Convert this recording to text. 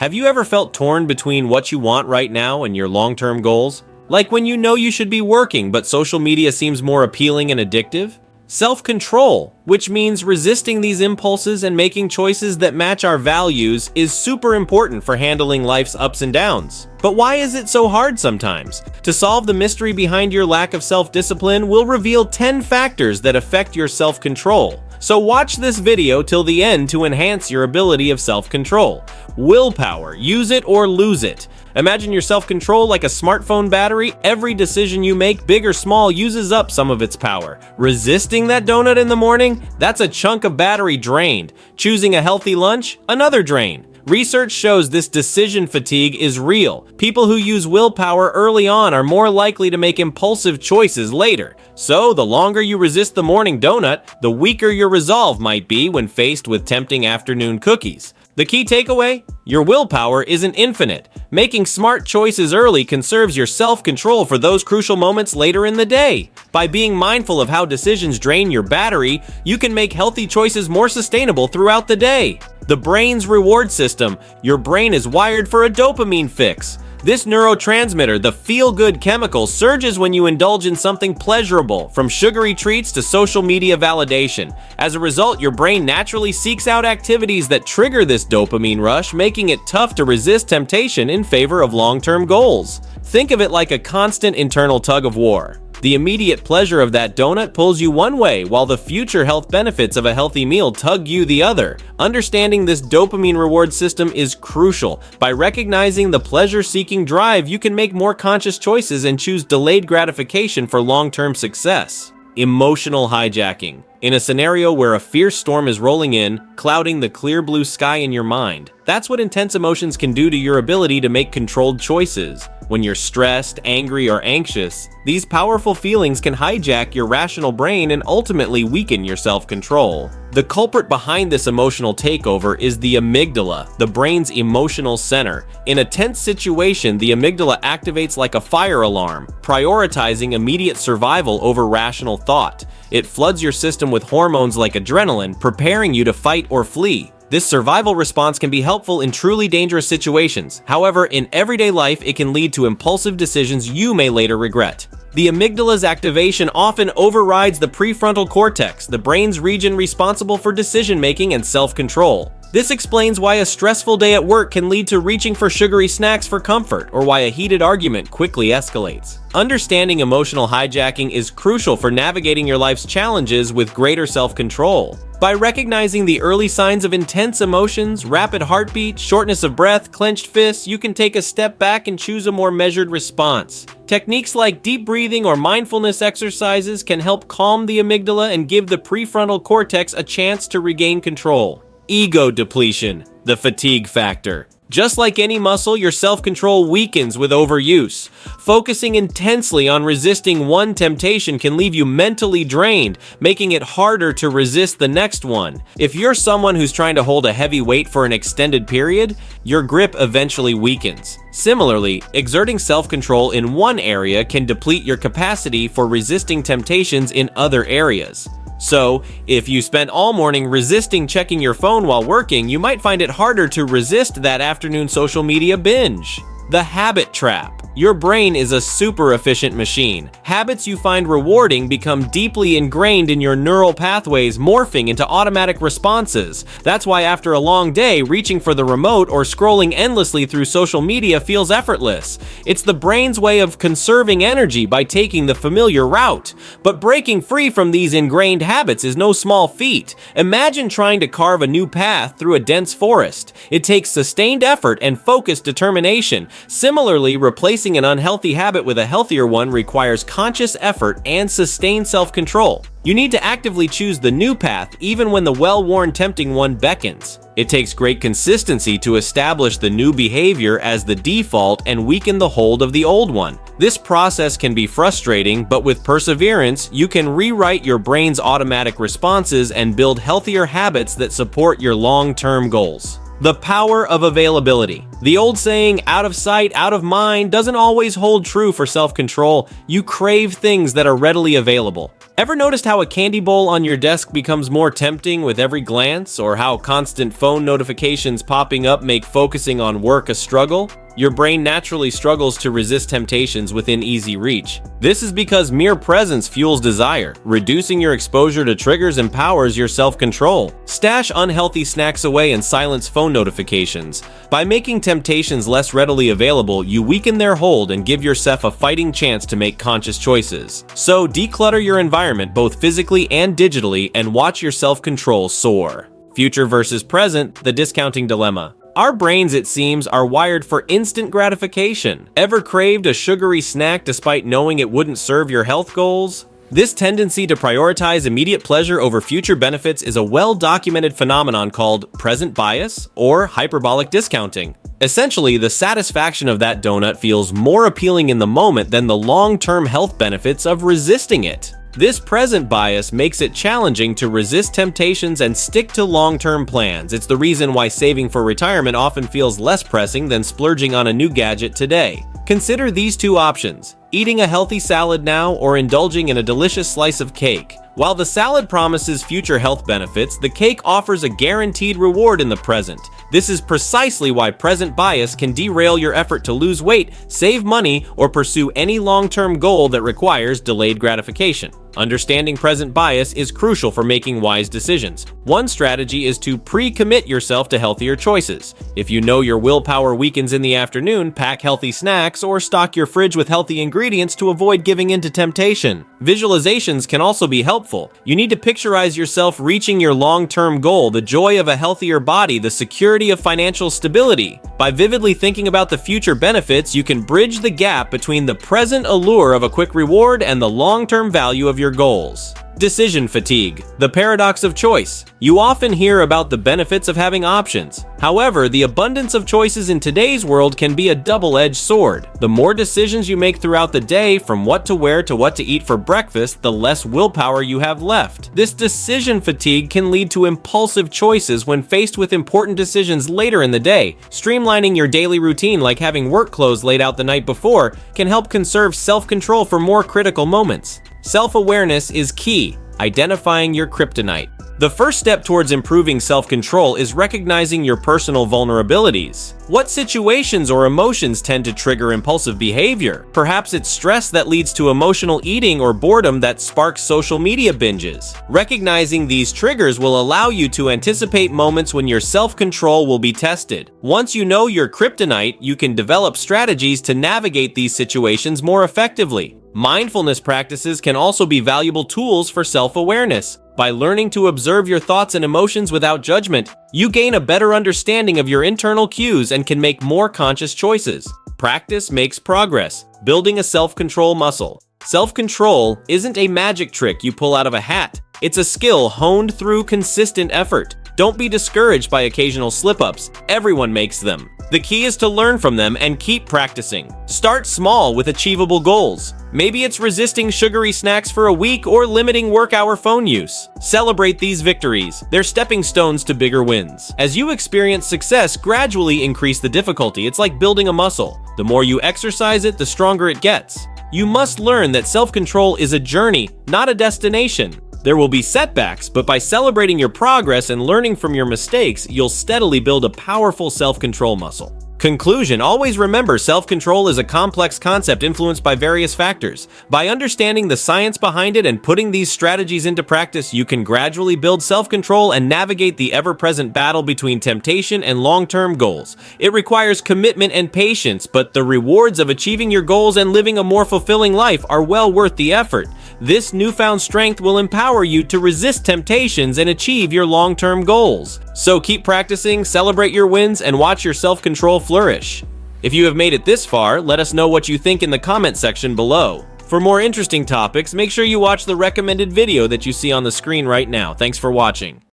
Have you ever felt torn between what you want right now and your long-term goals? Like when you know you should be working, but social media seems more appealing and addictive? Self-control, which means resisting these impulses and making choices that match our values, is super important for handling life's ups and downs. But why is it so hard sometimes? To solve the mystery behind your lack of self-discipline, we'll reveal 10 factors that affect your self-control. So watch this video till the end to enhance your ability of self-control. Willpower, use it or lose it. Imagine your self-control like a smartphone battery. Every decision you make, big or small, uses up some of its power. Resisting that donut in the morning? That's a chunk of battery drained. Choosing a healthy lunch? Another drain. Research shows this decision fatigue is real. People who use willpower early on are more likely to make impulsive choices later. So, the longer you resist the morning donut, the weaker your resolve might be when faced with tempting afternoon cookies. The key takeaway? Your willpower isn't infinite. Making smart choices early conserves your self-control for those crucial moments later in the day. By being mindful of how decisions drain your battery, you can make healthy choices more sustainable throughout the day. The brain's reward system. Your brain is wired for a dopamine fix. This neurotransmitter, the feel-good chemical, surges when you indulge in something pleasurable, from sugary treats to social media validation. As a result, your brain naturally seeks out activities that trigger this dopamine rush, making it tough to resist temptation in favor of long-term goals. Think of it like a constant internal tug-of-war. The immediate pleasure of that donut pulls you one way, while the future health benefits of a healthy meal tug you the other. Understanding this dopamine reward system is crucial. By recognizing the pleasure-seeking drive, you can make more conscious choices and choose delayed gratification for long-term success. Emotional hijacking. In a scenario where a fierce storm is rolling in, clouding the clear blue sky in your mind, that's what intense emotions can do to your ability to make controlled choices. When you're stressed, angry, or anxious, these powerful feelings can hijack your rational brain and ultimately weaken your self-control. The culprit behind this emotional takeover is the amygdala, the brain's emotional center. In a tense situation, the amygdala activates like a fire alarm, prioritizing immediate survival over rational thought. It floods your system with hormones like adrenaline, preparing you to fight or flee. This survival response can be helpful in truly dangerous situations. However, in everyday life, it can lead to impulsive decisions you may later regret. The amygdala's activation often overrides the prefrontal cortex, the brain's region responsible for decision-making and self-control. This explains why a stressful day at work can lead to reaching for sugary snacks for comfort, or why a heated argument quickly escalates. Understanding emotional hijacking is crucial for navigating your life's challenges with greater self-control. By recognizing the early signs of intense emotions, rapid heartbeat, shortness of breath, clenched fists, you can take a step back and choose a more measured response. Techniques like deep breathing or mindfulness exercises can help calm the amygdala and give the prefrontal cortex a chance to regain control. Ego depletion, the fatigue factor. Just like any muscle, your self-control weakens with overuse. Focusing intensely on resisting one temptation can leave you mentally drained, making it harder to resist the next one. If you're someone who's trying to hold a heavy weight for an extended period, your grip eventually weakens. Similarly, exerting self-control in one area can deplete your capacity for resisting temptations in other areas. So, if you spent all morning resisting checking your phone while working, you might find it harder to resist that afternoon social media binge. The habit trap. Your brain is a super efficient machine. Habits you find rewarding become deeply ingrained in your neural pathways, morphing into automatic responses. That's why after a long day, reaching for the remote or scrolling endlessly through social media feels effortless. It's the brain's way of conserving energy by taking the familiar route. But breaking free from these ingrained habits is no small feat. Imagine trying to carve a new path through a dense forest. It takes sustained effort and focused determination. Similarly, replacing an unhealthy habit with a healthier one requires conscious effort and sustained self-control. You need to actively choose the new path even when the well-worn tempting one beckons. It takes great consistency to establish the new behavior as the default and weaken the hold of the old one. This process can be frustrating, but with perseverance, you can rewrite your brain's automatic responses and build healthier habits that support your long-term goals. The power of availability. The old saying, out of sight, out of mind, doesn't always hold true for self-control. You crave things that are readily available. Ever noticed how a candy bowl on your desk becomes more tempting with every glance, or how constant phone notifications popping up make focusing on work a struggle? Your brain naturally struggles to resist temptations within easy reach. This is because mere presence fuels desire. Reducing your exposure to triggers empowers your self-control. Stash unhealthy snacks away and silence phone notifications. By making temptations less readily available, you weaken their hold and give yourself a fighting chance to make conscious choices. So declutter your environment both physically and digitally and watch your self-control soar. Future versus present, the discounting dilemma. Our brains, it seems, are wired for instant gratification. Ever craved a sugary snack despite knowing it wouldn't serve your health goals? This tendency to prioritize immediate pleasure over future benefits is a well-documented phenomenon called present bias or hyperbolic discounting. Essentially, the satisfaction of that donut feels more appealing in the moment than the long-term health benefits of resisting it. This present bias makes it challenging to resist temptations and stick to long-term plans. It's the reason why saving for retirement often feels less pressing than splurging on a new gadget today. Consider these two options: eating a healthy salad now or indulging in a delicious slice of cake. While the salad promises future health benefits, the cake offers a guaranteed reward in the present. This is precisely why present bias can derail your effort to lose weight, save money, or pursue any long-term goal that requires delayed gratification. Understanding present bias is crucial for making wise decisions. One strategy is to pre-commit yourself to healthier choices. If you know your willpower weakens in the afternoon, pack healthy snacks or stock your fridge with healthy ingredients to avoid giving in to temptation. Visualizations can also be helpful. You need to picturize yourself reaching your long-term goal, the joy of a healthier body, the security of financial stability. By vividly thinking about the future benefits, you can bridge the gap between the present allure of a quick reward and the long-term value of your goals. Decision fatigue, the paradox of choice. You often hear about the benefits of having options. However, the abundance of choices in today's world can be a double-edged sword. The more decisions you make throughout the day, from what to wear to what to eat for breakfast, the less willpower you have left. This decision fatigue can lead to impulsive choices when faced with important decisions later in the day. Streamlining your daily routine, like having work clothes laid out the night before, can help conserve self-control for more critical moments. Self-awareness is key, identifying your kryptonite. The first step towards improving self-control is recognizing your personal vulnerabilities. What situations or emotions tend to trigger impulsive behavior? Perhaps it's stress that leads to emotional eating or boredom that sparks social media binges. Recognizing these triggers will allow you to anticipate moments when your self-control will be tested. Once you know your kryptonite, you can develop strategies to navigate these situations more effectively. Mindfulness practices can also be valuable tools for self-awareness. By learning to observe your thoughts and emotions without judgment, you gain a better understanding of your internal cues and can make more conscious choices. Practice makes progress, building a self-control muscle. Self-control isn't a magic trick you pull out of a hat. It's a skill honed through consistent effort. Don't be discouraged by occasional slip-ups. Everyone makes them. The key is to learn from them and keep practicing. Start small with achievable goals. Maybe it's resisting sugary snacks for a week or limiting work-hour phone use. Celebrate these victories. They're stepping stones to bigger wins. As you experience success, gradually increase the difficulty. It's like building a muscle. The more you exercise it, the stronger it gets. You must learn that self-control is a journey, not a destination. There will be setbacks, but by celebrating your progress and learning from your mistakes, you'll steadily build a powerful self-control muscle. Conclusion: always remember, self-control is a complex concept influenced by various factors. By understanding the science behind it and putting these strategies into practice, you can gradually build self-control and navigate the ever-present battle between temptation and long-term goals. It requires commitment and patience, but the rewards of achieving your goals and living a more fulfilling life are well worth the effort. This newfound strength will empower you to resist temptations and achieve your long-term goals. So keep practicing, celebrate your wins, and watch your self-control flourish. If you have made it this far, let us know what you think in the comment section below. For more interesting topics, make sure you watch the recommended video that you see on the screen right now. Thanks for watching.